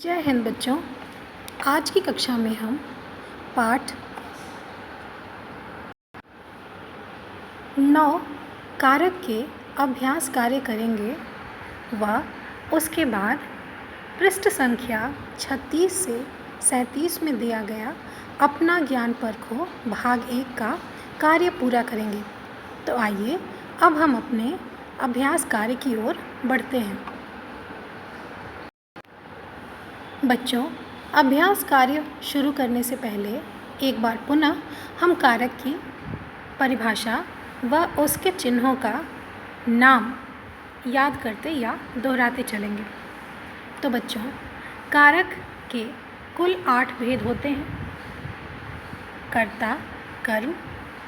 जय हिंद बच्चों। आज की कक्षा में हम पाठ 9 कारक के अभ्यास कार्य करेंगे व उसके बाद पृष्ठ संख्या 36 से 37 में दिया गया अपना ज्ञान परखो भाग 1 का कार्य पूरा करेंगे। तो आइए अब हम अपने अभ्यास कार्य की ओर बढ़ते हैं। बच्चों, अभ्यास कार्य शुरू करने से पहले एक बार पुनः हम कारक की परिभाषा व उसके चिन्हों का नाम याद करते या दोहराते चलेंगे। तो बच्चों, कारक के कुल 8 भेद होते हैं। कर्ता, कर्म,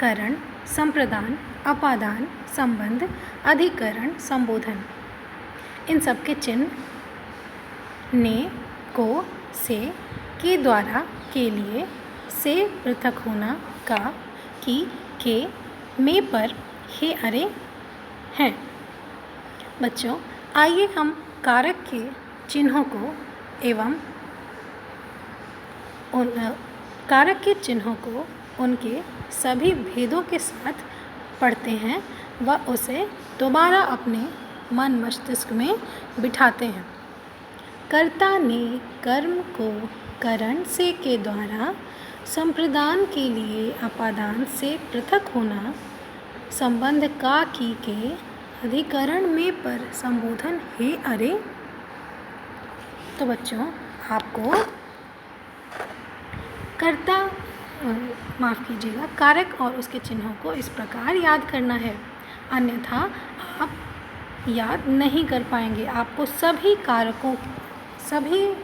करण, संप्रदान, अपादान, संबंध, अधिकरण, संबोधन। इन सब के चिन्ह ने, को, से, के द्वारा, के लिए, से पृथक होना, का, की, के, में, पर, हे, अरे हैं। बच्चों, आइए हम कारक के चिन्हों को एवं कारक के चिन्हों को उनके सभी भेदों के साथ पढ़ते हैं व उसे दोबारा अपने मन मस्तिष्क में बिठाते हैं। कर्ता ने कर्म को करण से के द्वारा, संप्रदान के लिए अपादान से पृथक होना, संबंध का, की, के, अधिकरण में, पर, संबोधन, हे, अरे। तो बच्चों, आपको कारक और उसके चिन्हों को इस प्रकार याद करना है, अन्यथा आप याद नहीं कर पाएंगे। आपको सभी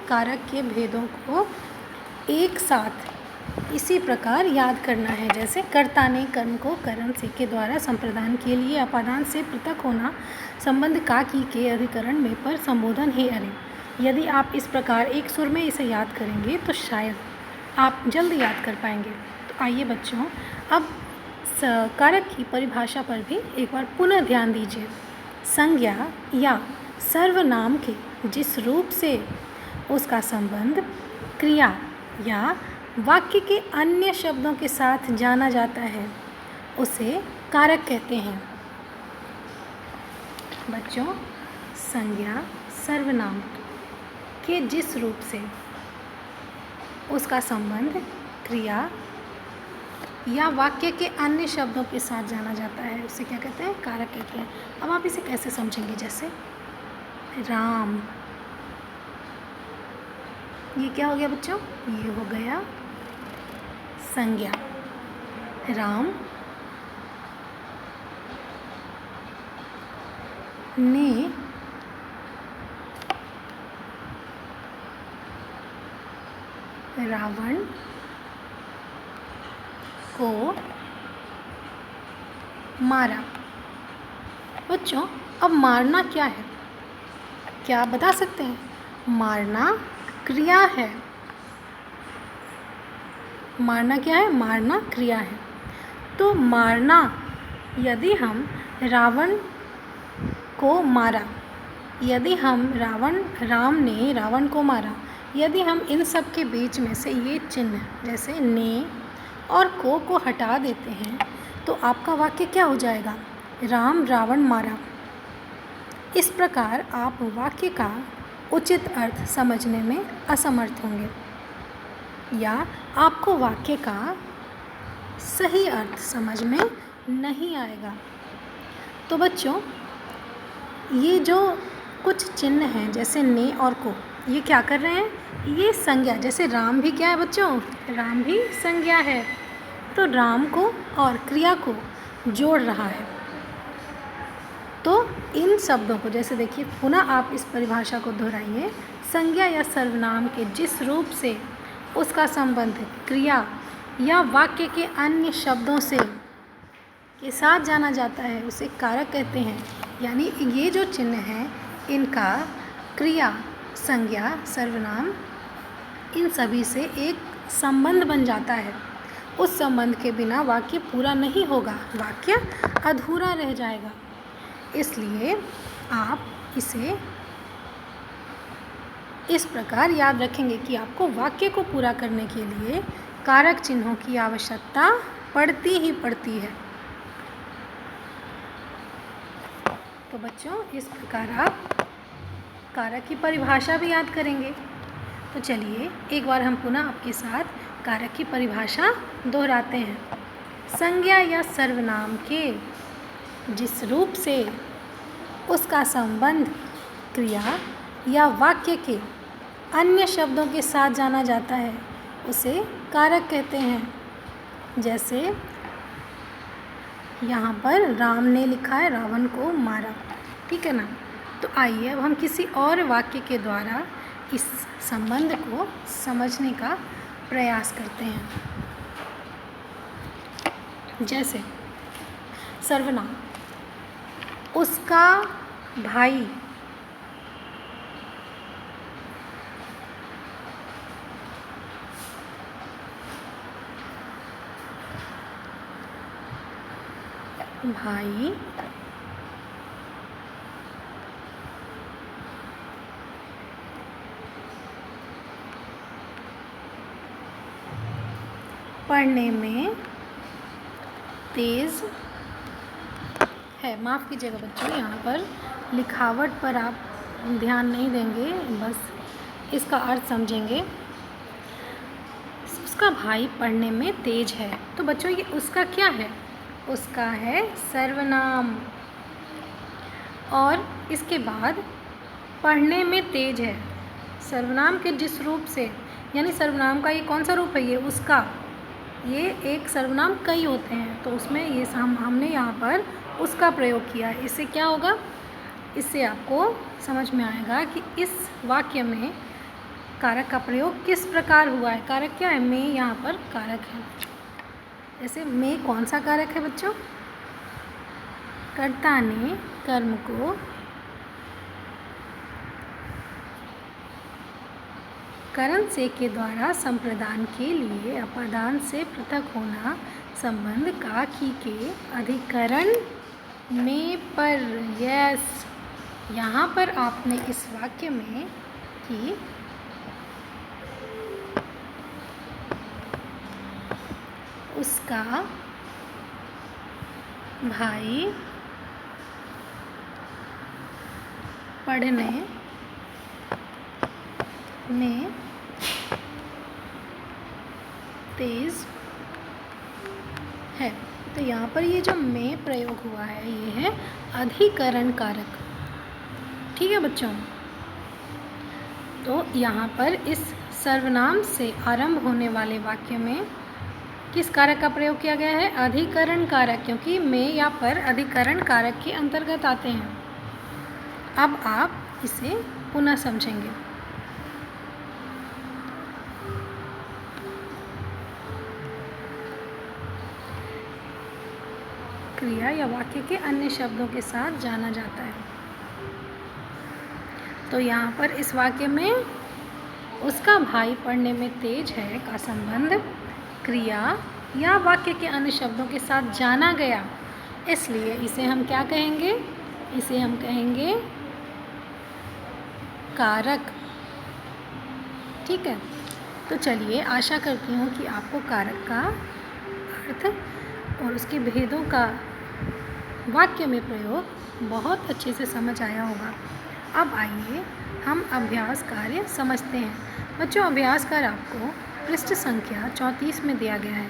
कारक के भेदों को एक साथ इसी प्रकार याद करना है। जैसे कर्ता ने कर्म को करण से के द्वारा, संप्रदान के लिए अपादान से पृथक होना, संबंध का, की, के, अधिकरण में, पर, संबोधन, हे, अरे। यदि आप इस प्रकार एक सुर में इसे याद करेंगे तो शायद आप जल्द याद कर पाएंगे। तो आइए बच्चों, अब कारक की परिभाषा पर भी एक बार पुनः ध्यान दीजिए। संज्ञा या सर्वनाम के जिस रूप से उसका संबंध क्रिया या वाक्य के अन्य शब्दों के साथ जाना जाता है उसे कारक कहते हैं। बच्चों, संज्ञा सर्वनाम के जिस रूप से उसका संबंध क्रिया या वाक्य के अन्य शब्दों के साथ जाना जाता है उसे क्या कहते हैं? कारक कहते हैं। अब आप इसे कैसे समझेंगे? जैसे राम, ये क्या हो गया बच्चों? ये हो गया संज्ञा। राम ने रावण को मारा। बच्चों, अब मारना क्या है? क्या आप बता सकते हैं? मारना क्रिया है। मारना क्या है? मारना क्रिया है। तो मारना, यदि हम रावण को मारा, यदि हम राम ने रावण को मारा, यदि हम इन सब के बीच में से ये चिन्ह जैसे ने और को हटा देते हैं तो आपका वाक्य क्या हो जाएगा? राम रावण मारा। इस प्रकार आप वाक्य का उचित अर्थ समझने में असमर्थ होंगे या आपको वाक्य का सही अर्थ समझ में नहीं आएगा। तो बच्चों, ये जो कुछ चिन्ह हैं जैसे ने और को, ये क्या कर रहे हैं? ये संज्ञा, जैसे राम भी क्या है बच्चों? राम भी संज्ञा है। तो राम को और क्रिया को जोड़ रहा है। तो इन शब्दों को, जैसे देखिए पुनः आप इस परिभाषा को दोहराइए। संज्ञा या सर्वनाम के जिस रूप से उसका संबंध क्रिया या वाक्य के अन्य शब्दों से के साथ जाना जाता है उसे कारक कहते हैं। यानी ये जो चिन्ह हैं इनका क्रिया, संज्ञा, सर्वनाम, इन सभी से एक संबंध बन जाता है। उस संबंध के बिना वाक्य पूरा नहीं होगा, वाक्य अधूरा रह जाएगा। इसलिए आप इसे इस प्रकार याद रखेंगे कि आपको वाक्य को पूरा करने के लिए कारक चिन्हों की आवश्यकता पड़ती ही पड़ती है। तो बच्चों, इस प्रकार आप कारक की परिभाषा भी याद करेंगे। तो चलिए एक बार हम पुनः आपके साथ कारक की परिभाषा दोहराते हैं। संज्ञा या सर्वनाम के जिस रूप से उसका संबंध क्रिया या वाक्य के अन्य शब्दों के साथ जाना जाता है उसे कारक कहते हैं। जैसे यहाँ पर राम ने लिखा है रावण को मारा, ठीक है ना। तो आइए अब हम किसी और वाक्य के द्वारा इस संबंध को समझने का प्रयास करते हैं। जैसे सर्वनाम, उसका भाई पढ़ने में तेज़ है। माफ़ कीजिएगा बच्चों, यहाँ पर लिखावट पर आप ध्यान नहीं देंगे, बस इसका अर्थ समझेंगे। उसका भाई पढ़ने में तेज है। तो बच्चों ये उसका क्या है? उसका है सर्वनाम। और इसके बाद पढ़ने में तेज है, सर्वनाम के जिस रूप से, यानी सर्वनाम का ये कौन सा रूप है? ये उसका। ये एक सर्वनाम कई होते हैं, तो उसमें ये हमने यहाँ पर उसका प्रयोग किया है। इससे क्या होगा? इससे आपको समझ में आएगा कि इस वाक्य में कारक का प्रयोग किस प्रकार हुआ है। कारक क्या है? में यहाँ पर कारक है। जैसे में कौन सा कारक है बच्चों? कर्ता ने कर्म को करण से के द्वारा संप्रदान के लिए अपादान से पृथक होना संबंध का की के अधिकरण में पर। यस, यहाँ पर आपने इस वाक्य में कि उसका भाई पढ़ने में तेज है। तो यहाँ पर ये जो में प्रयोग हुआ है ये है अधिकरण कारक, ठीक है बच्चों। तो यहाँ पर इस सर्वनाम से आरंभ होने वाले वाक्य में किस कारक का प्रयोग किया गया है? अधिकरण कारक, क्योंकि में या पर अधिकरण कारक के अंतर्गत आते हैं। अब आप इसे पुनः समझेंगे। क्रिया या वाक्य के अन्य शब्दों के साथ जाना जाता है। तो यहाँ पर इस वाक्य में उसका भाई पढ़ने में तेज है का संबंध क्रिया या वाक्य के अन्य शब्दों के साथ जाना गया, इसलिए इसे हम क्या कहेंगे? इसे हम कहेंगे कारक, ठीक है। तो चलिए, आशा करती हूँ कि आपको कारक का अर्थ और उसके भेदों का वाक्य में प्रयोग बहुत अच्छे से समझ आया होगा। अब आइए हम अभ्यास कार्य समझते हैं। बच्चों, अभ्यास कार्य आपको पृष्ठ संख्या 34 में दिया गया है।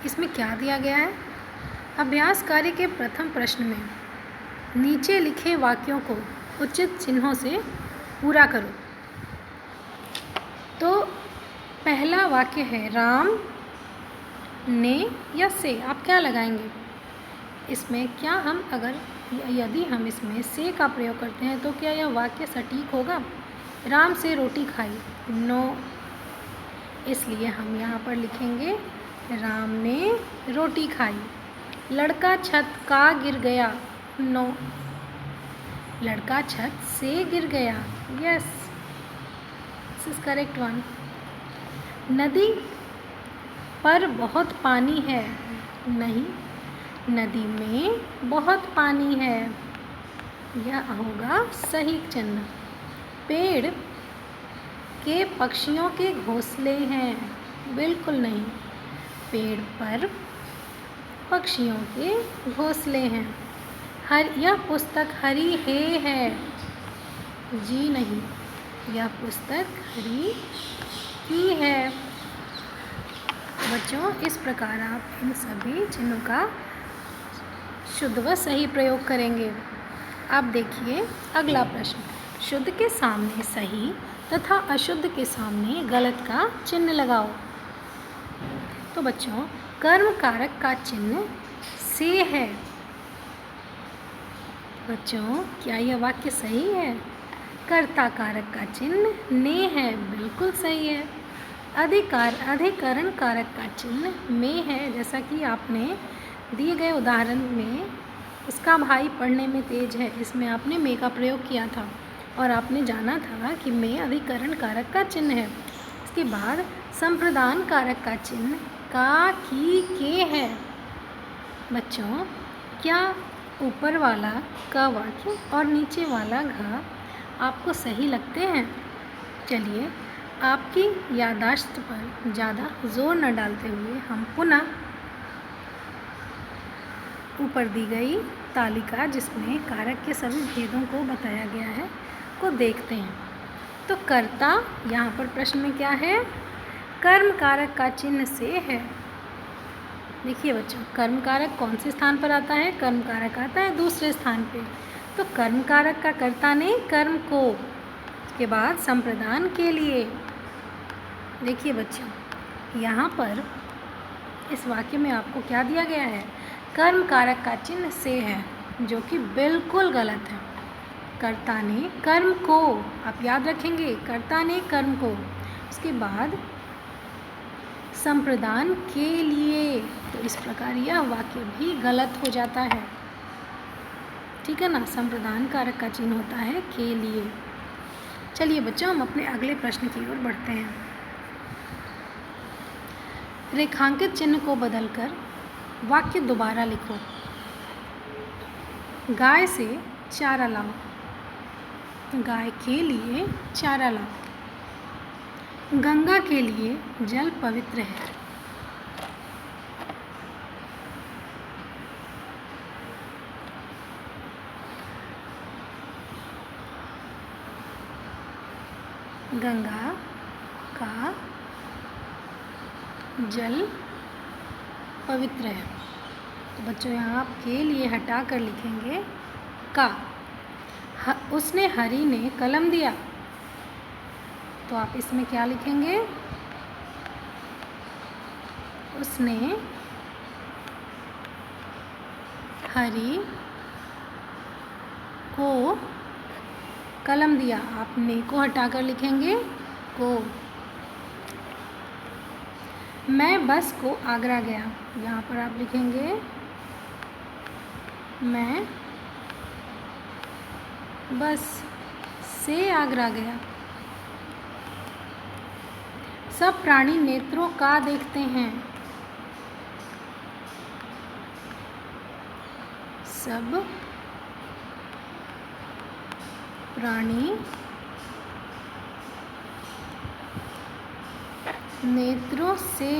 इसमें क्या दिया गया है? अभ्यास कार्य के प्रथम प्रश्न में नीचे लिखे वाक्यों को उचित चिन्हों से पूरा करो। तो पहला वाक्य है राम ने या से, आप क्या लगाएंगे? इसमें क्या हम यदि हम इसमें से का प्रयोग करते हैं तो क्या यह वाक्य सटीक होगा? राम से रोटी खाई, नो, इसलिए हम यहाँ पर लिखेंगे राम ने रोटी खाई। लड़का छत का गिर गया, नो, लड़का छत से गिर गया। Yes, this is correct one. नदी पर बहुत पानी है, नहीं, नदी में बहुत पानी है, यह होगा सही चिन्ह। पेड़ के पक्षियों के घोंसले हैं, बिल्कुल नहीं। पेड़ पर पक्षियों के घोंसले हैं। यह पुस्तक हरी है, जी नहीं, यह पुस्तक हरी की है। बच्चों, इस प्रकार आप इन सभी चिन्हों का शुद्ध व सही प्रयोग करेंगे। आप देखिए अगला प्रश्न। शुद्ध के सामने सही तथा अशुद्ध के सामने गलत का चिन्ह लगाओ। तो बच्चों, कर्म कारक का चिन्ह से है। बच्चों, क्या यह वाक्य सही है? कर्ता कारक का चिन्ह ने है, बिल्कुल सही है। अधिकरण कारक का चिन्ह में है, जैसा कि आपने दिए गए उदाहरण में उसका भाई पढ़ने में तेज है, इसमें आपने में का प्रयोग किया था और आपने जाना था कि में अधिकरण कारक का चिन्ह है। इसके बाद संप्रदान कारक का चिन्ह का, की, के है। बच्चों, क्या ऊपर वाला का वाक्य और नीचे वाला घ आपको सही लगते हैं? चलिए, आपकी याददाश्त पर ज़्यादा जोर न डालते हुए हम पुनः ऊपर दी गई तालिका जिसमें कारक के सभी भेदों को बताया गया है को देखते हैं। तो कर्ता यहाँ पर प्रश्न में क्या है? कर्म कारक का चिन्ह से है। देखिए बच्चों, कर्म कारक कौन से स्थान पर आता है? कर्म कारक आता है दूसरे स्थान पे। तो कर्म कारक का कर्ता ने कर्म को, उसके बाद संप्रदान के लिए। देखिए बच्चों, यहाँ पर इस वाक्य में आपको क्या दिया गया है? कर्म कारक का चिन्ह से है, जो कि बिल्कुल गलत है। कर्ता ने कर्म को, आप याद रखेंगे, कर्ता ने कर्म को, उसके बाद संप्रदान के लिए। तो इस प्रकार यह वाक्य भी गलत हो जाता है, ठीक है ना। संप्रदान कारक का चिन्ह होता है के लिए। चलिए बच्चों, हम अपने अगले प्रश्न की ओर बढ़ते हैं। रेखांकित चिन्ह को बदलकर वाक्य दोबारा लिखो। गाय से चारा लाओ। गाय के लिए चारा लाओ। गंगा के लिए जल पवित्र है। गंगा का जल पवित्र है। तो बच्चों, यहाँ आप के लिए हटा कर लिखेंगे का। उसने हरि ने कलम दिया, तो आप इसमें क्या लिखेंगे? उसने हरि को कलम दिया, आप ने को हटा कर लिखेंगे को। मैं बस को आगरा गया, यहाँ पर आप लिखेंगे मैं बस से आगरा गया। सब प्राणी नेत्रों का देखते हैं। सब प्राणी नेत्रों से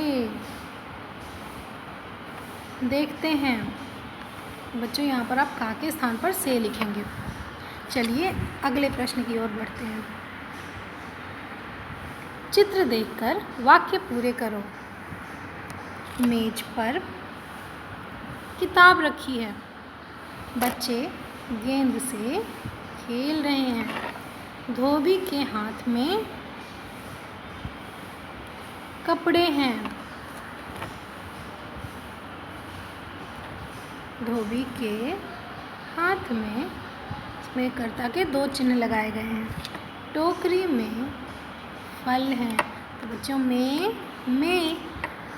देखते हैं। बच्चों, यहाँ पर आप का के स्थान पर से लिखेंगे। चलिए अगले प्रश्न की ओर बढ़ते हैं। चित्र देखकर वाक्य पूरे करो। मेज पर किताब रखी है। बच्चे गेंद से खेल रहे हैं। धोबी के हाथ में कपड़े हैं। धोबी के हाथ में, इसमें कर्ता के दो चिन्ह लगाए गए हैं। टोकरी में फल हैं। तो बच्चों, में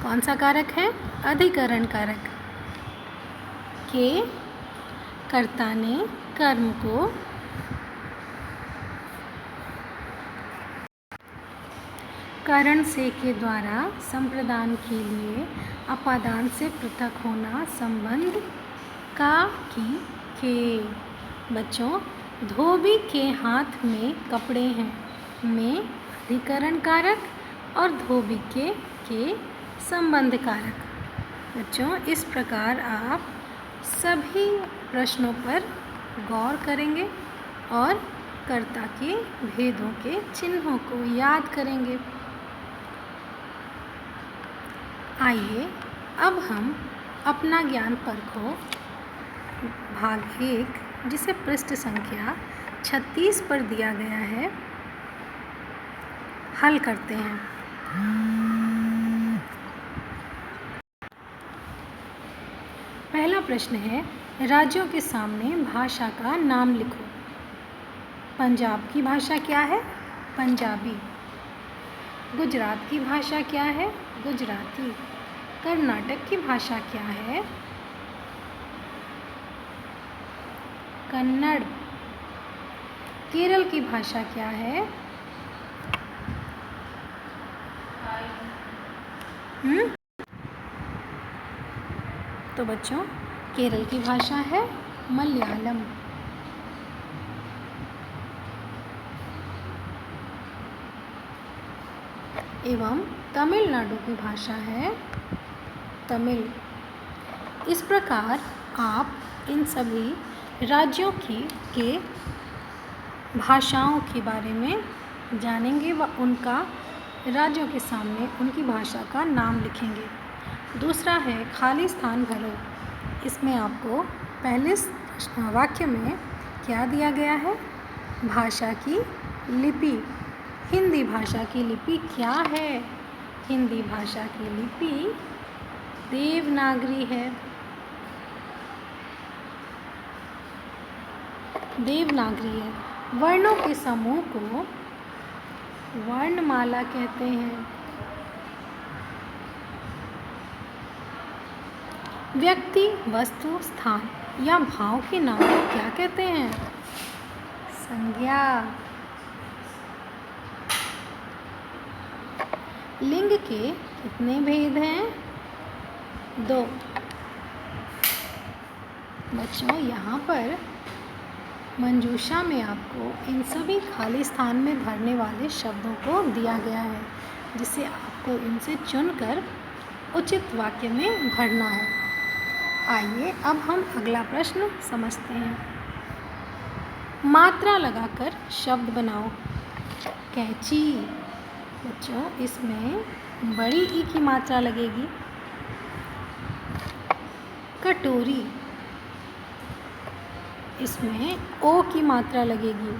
कौन सा कारक है? अधिकरण कारक। के कर्ता ने कर्म को करण से के द्वारा संप्रदान के लिए अपादान से पृथक होना, संबंध का की के। बच्चों, धोबी के हाथ में कपड़े हैं, में अधिकरण कारक और धोबी के संबंध कारक। बच्चों, इस प्रकार आप सभी प्रश्नों पर गौर करेंगे और कर्ता के भेदों के चिन्हों को याद करेंगे। आइए अब हम अपना ज्ञान परखो भाग 1, जिसे पृष्ठ संख्या 36 पर दिया गया है, हल करते हैं। पहला प्रश्न है, राज्यों के सामने भाषा का नाम लिखो। पंजाब की भाषा क्या है? पंजाबी। गुजरात की भाषा क्या है? गुजराती। कर्नाटक की भाषा क्या है? कन्नड़। केरल की भाषा क्या है? तो बच्चों, केरल की भाषा है मलयालम। एवं तमिलनाडु की भाषा है तमिल। इस प्रकार आप इन सभी राज्यों के भाषाओं के बारे में जानेंगे व उनका राज्यों के सामने उनकी भाषा का नाम लिखेंगे। दूसरा है खाली स्थान भरो। इसमें आपको पहले वाक्य में क्या दिया गया है? भाषा की लिपि। हिंदी भाषा की लिपि क्या है? हिंदी भाषा की लिपि देवनागरी है। देवनागरी है। वर्णों के समूह को वर्णमाला कहते हैं। व्यक्ति, वस्तु, स्थान या भाव के नाम को क्या कहते हैं? संज्ञा। लिंग के कितने भेद हैं? 2। बच्चों, यहाँ पर मंजूषा में आपको इन सभी खाली स्थान में भरने वाले शब्दों को दिया गया है, जिसे आपको इनसे चुनकर उचित वाक्य में भरना है। आइए अब हम अगला प्रश्न समझते हैं। मात्रा लगाकर शब्द बनाओ। कैंची। बच्चों, इसमें बड़ी ई की मात्रा लगेगी। कटोरी, इसमें ओ की मात्रा लगेगी।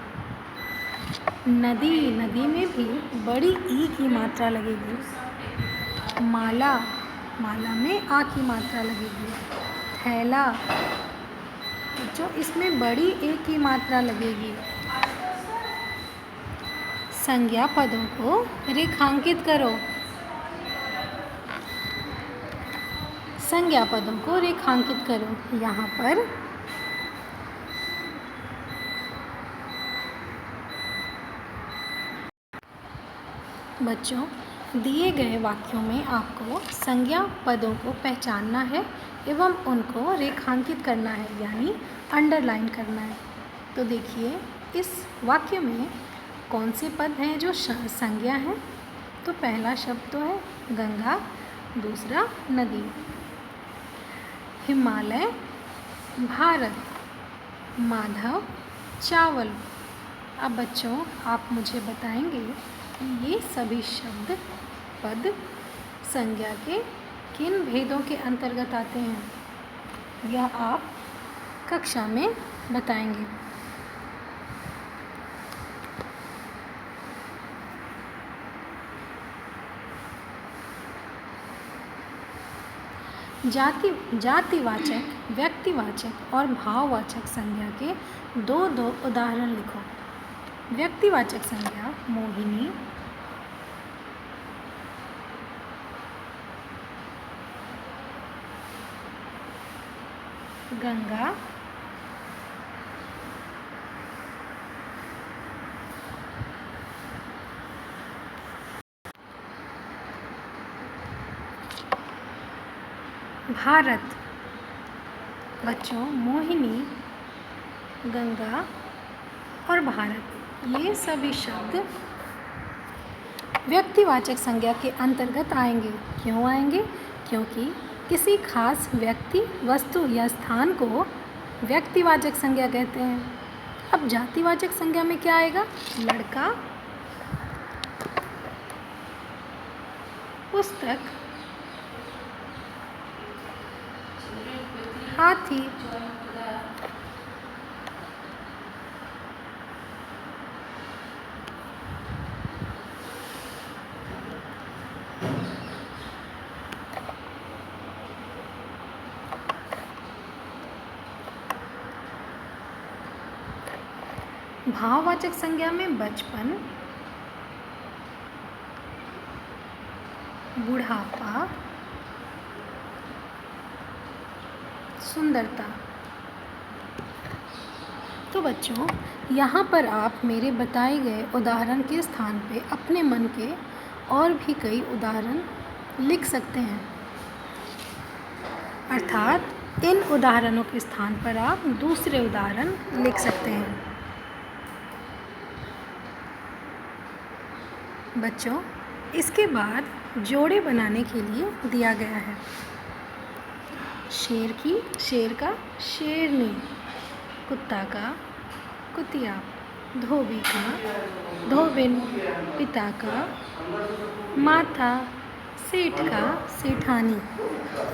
नदी, नदी में भी बड़ी ई की मात्रा लगेगी। माला, माला में आ की मात्रा लगेगी। थैला, बच्चों, इसमें बड़ी ए की मात्रा लगेगी। संज्ञा पदों को रेखांकित करो। संज्ञा पदों को रेखांकित करो। यहाँ पर बच्चों, दिए गए वाक्यों में आपको संज्ञा पदों को पहचानना है एवं उनको रेखांकित करना है, यानी अंडरलाइन करना है। तो देखिए, इस वाक्य में कौन से पद हैं जो संज्ञा हैं? तो पहला शब्द तो है गंगा, दूसरा नदी। हिमालय, भारत, माधव, चावल। अब बच्चों, आप मुझे बताएंगे कि ये सभी शब्द पद संज्ञा के किन भेदों के अंतर्गत आते हैं? यह आप कक्षा में बताएंगे। जातिवाचक, व्यक्तिवाचक और भाववाचक संज्ञा के दो उदाहरण लिखो। व्यक्तिवाचक संज्ञा मोहिनी, गंगा, भारत। बच्चों, मोहिनी, गंगा, और भारत, ये सभी शब्द व्यक्तिवाचक संज्ञा के अंतर्गत आएंगे। क्यों आएंगे? क्योंकि किसी खास व्यक्ति, वस्तु या स्थान को व्यक्तिवाचक संज्ञा कहते हैं। अब जातिवाचक संज्ञा में क्या आएगा? लड़का, पुस्तक, हाथी, भाववाचक संज्ञा में बचपन, बुढ़ापा, सुंदरता। तो बच्चों, यहाँ पर आप मेरे बताए गए उदाहरण के स्थान पे अपने मन के और भी कई उदाहरण लिख सकते हैं। अर्थात इन उदाहरणों के स्थान पर आप दूसरे उदाहरण लिख सकते हैं। बच्चों, इसके बाद जोड़े बनाने के लिए दिया गया है। शेर का शेरनी, कुत्ता का कुतिया, धोबी का धोबिन, पिता का माता, सेठ का सेठानी।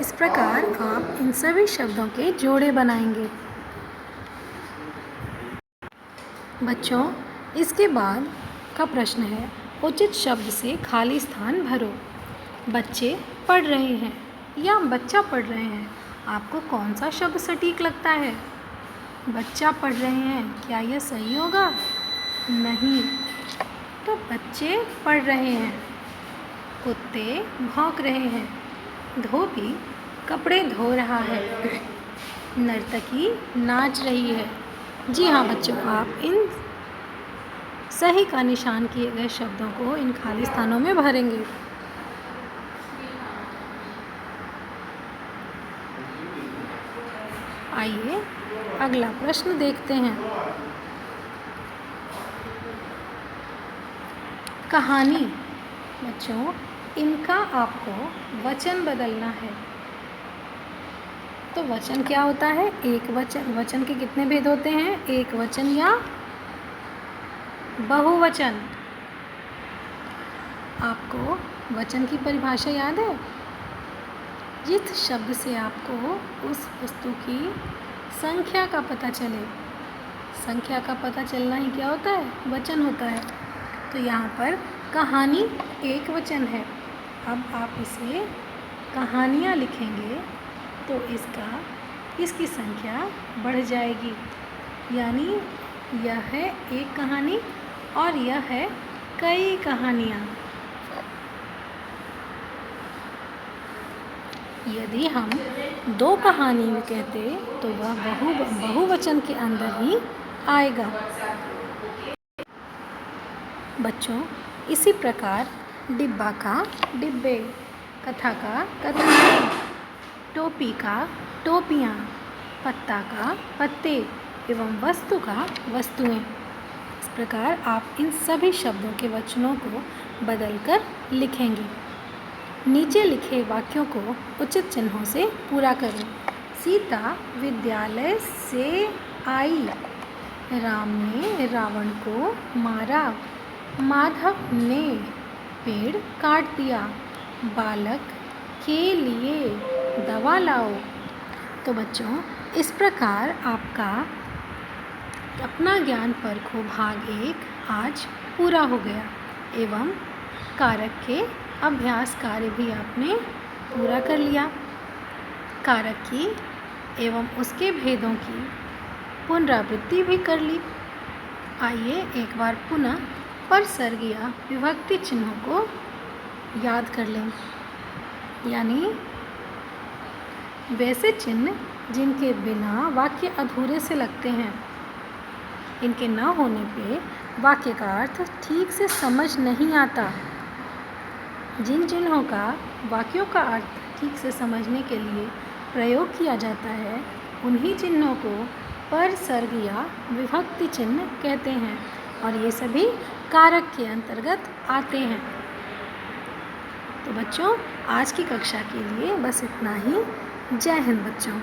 इस प्रकार आप इन सभी शब्दों के जोड़े बनाएंगे। बच्चों, इसके बाद का प्रश्न है, उचित शब्द से खाली स्थान भरो। बच्चे पढ़ रहे हैं या बच्चा पढ़ रहे हैं, आपको कौन सा शब्द सटीक लगता है? बच्चा पढ़ रहे हैं, क्या यह सही होगा? नहीं। तो बच्चे पढ़ रहे हैं, कुत्ते भौंक रहे हैं, धोबी कपड़े धो रहा है, नर्तकी नाच रही है। जी हाँ बच्चों, आप इन सही का निशान किए गए शब्दों को इन खाली स्थानों में भरेंगे। आइए अगला प्रश्न देखते हैं। कहानी। बच्चों, इनका आपको वचन बदलना है। तो वचन क्या होता है? एक वचन। वचन के कितने भेद होते हैं? एक वचन या बहुवचन। आपको वचन की परिभाषा याद है? जिस शब्द से आपको उस वस्तु की संख्या का पता चले। संख्या का पता चलना ही क्या होता है? वचन होता है। तो यहाँ पर कहानी एक वचन है। अब आप इसे कहानियाँ लिखेंगे तो इसकी संख्या बढ़ जाएगी। यानी यह है एक कहानी और यह है कई कहानियाँ। यदि हम दो कहानी में कहते तो वह बहुवचन के अंदर ही आएगा। बच्चों, इसी प्रकार डिब्बा का डिब्बे, कथा का कथाएँ, टोपी का टोपियाँ, पत्ता का पत्ते एवं वस्तु का वस्तुएं। इस प्रकार आप इन सभी शब्दों के वचनों को बदलकर लिखेंगे। नीचे लिखे वाक्यों को उचित चिन्हों से पूरा करें। सीता विद्यालय से आई, राम ने रावण को मारा, माधव ने पेड़ काट दिया, बालक के लिए दवा लाओ। तो बच्चों, इस प्रकार आपका अपना ज्ञान परखो भाग 1 आज पूरा हो गया एवं कारक के अभ्यास कार्य भी आपने पूरा कर लिया। कारक की एवं उसके भेदों की पुनरावृत्ति भी कर ली। आइए एक बार पुनः परसर्ग या विभक्ति चिन्हों को याद कर लें। यानी वैसे चिन्ह जिनके बिना वाक्य अधूरे से लगते हैं। इनके न होने पे वाक्य का अर्थ ठीक से समझ नहीं आता। जिन चिन्हों का वाक्यों का अर्थ ठीक से समझने के लिए प्रयोग किया जाता है, उन्हीं चिन्हों को पर सर्ग या विभक्ति चिन्ह कहते हैं और ये सभी कारक के अंतर्गत आते हैं। तो बच्चों, आज की कक्षा के लिए बस इतना ही। जय हिंद बच्चों।